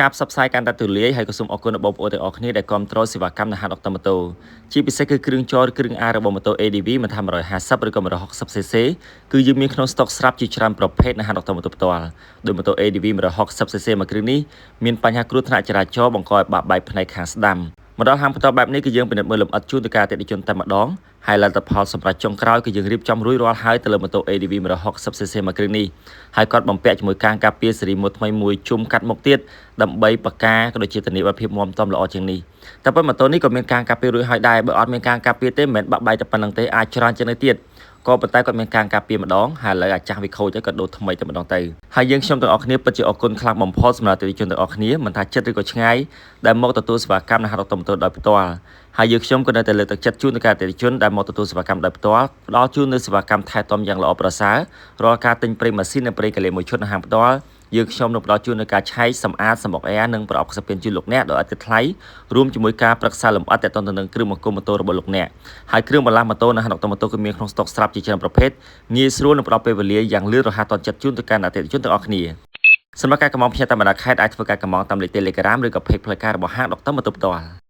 ការផ្សព្វផ្សាយកាន់តែទូលាយហើយក៏សូមអរគុណដល់បងប្អូនទាំងអស់គ្នាដែលគាំទ្រសេវាកម្មនៃហាងដុកទ័រម៉ូតូជាពិសេសគឺគ្រឿងចរគ្រឿងអារបស់ម៉ូតូ ADV មិនថា150ឬក៏ 160cc គឺយើងមានក្នុងស្តុកស្រាប់ជាច្រើនប្រភេទនៅហាងដុកទ័រម៉ូតូផ្ទាល់ដោយម៉ូតូ ADV 160cc មួយគ្រឿងនេះមានបញ្ហាគ្រោះថ្នាក់ចរាចរណ៍បង្កឲ្យបាក់បែកផ្នែកខាងស្ដាំមកដល់ហាងផ្ទាល់បែបនេះគឺយើងពិនិត្យមើលលម្អិតជូនទៅការអតិថិជនតែម្ដងហើយលទ្ធផលសម្រាប់ចុងក្រោយគឺយើងរៀបចំរួចរាល់ហើយទៅលើម៉ូតូ ADV 160cc មួយគ្រឿងនេះហើយគាត់បំពាក់ជាមួយការការពារស៊េរីម៉ូតថ្មីមួយជុំកាត់មុខទៀតដើម្បីបង្ការក៏ដូចជាធានាបានភាពមាំទាំល្អជាងនេះតែប៉ុន្តែម៉ូតូនេះក៏មានការការពាររួចហើយដែរបើអត់មានការការពារទេមិនមែនបាក់បែកតែប៉ុណ្្នឹងទេអាចច្រើនជាងនេះទៀតក៏ប៉ុន្តែគាត់មានការការពារម្ដងហើយឥឡូវអាចចាស់វាខូចទៅគាត់ដូរថ្មីតែម្ដងទៅហើយយើងខ្ញុំទាំងអស់គ្នាពិតជាអរគុណខ្លាំងបំផុតសម្រាប់អតិថិជនទាំងអស់គ្នាមិនថាចិត្តឬក៏ឆ្ងាយដែលមកទទួលសេវាកម្មនៅហាងដុកទ័រម៉ូតូដោយផ្ទាល់ហើយយើងខ្ញុំក៏នៅតែលើកទឹកចិត្តជូនទៅការអតិថិជនដែលមកទទួលសេវាកម្មដោយផ្ទាល់ផ្ដល់ជូននូវសេវាកម្មថែទាំយ៉ាងល្អប្រសើររាល់ការទិញប្រេងម៉ាស៊ីននិងប្រេងកាលីមួយឈុតនៅហាងផ្ទាល់យើងខ្ញុំនឹងផ្ដល់ជូននូវការឆែកសម្អាតសម្បុកអែនិងប្រអប់ខ្សែពីនជូនលោកអ្នកដោយឥតគិតថ្លៃរួមជាមួយការប្រឹក្សាលម្អិតទាក់ទងទៅនឹងគ្រឿងបង្គុំម៉ូតូរបស់លោកអ្នកហើយគ្រឿងបន្លាស់ម៉ូតូនៅហាងដុកទ័រម៉ូតូគឺមានក្នុងស្តុកស្រាប់ជាច្រើនប្រភេទងាយស្រួលនិងផ្ដល់ពេលវេលាយ៉ាងលឿនរហ័សទាន់ចិត្តជូនទៅកាន់អតិថិជនទាំងអស់គ្នាសម្រាប់ការកម្មង់ផ្ញើតាមបណ្ដាខេត្តអាចធ្វើការកម្មង់តាមលេខ Telegram ឬក៏ Page ផ្លូវការរបស់ហាងដុកទ័រម៉ូតូផ្ទាល់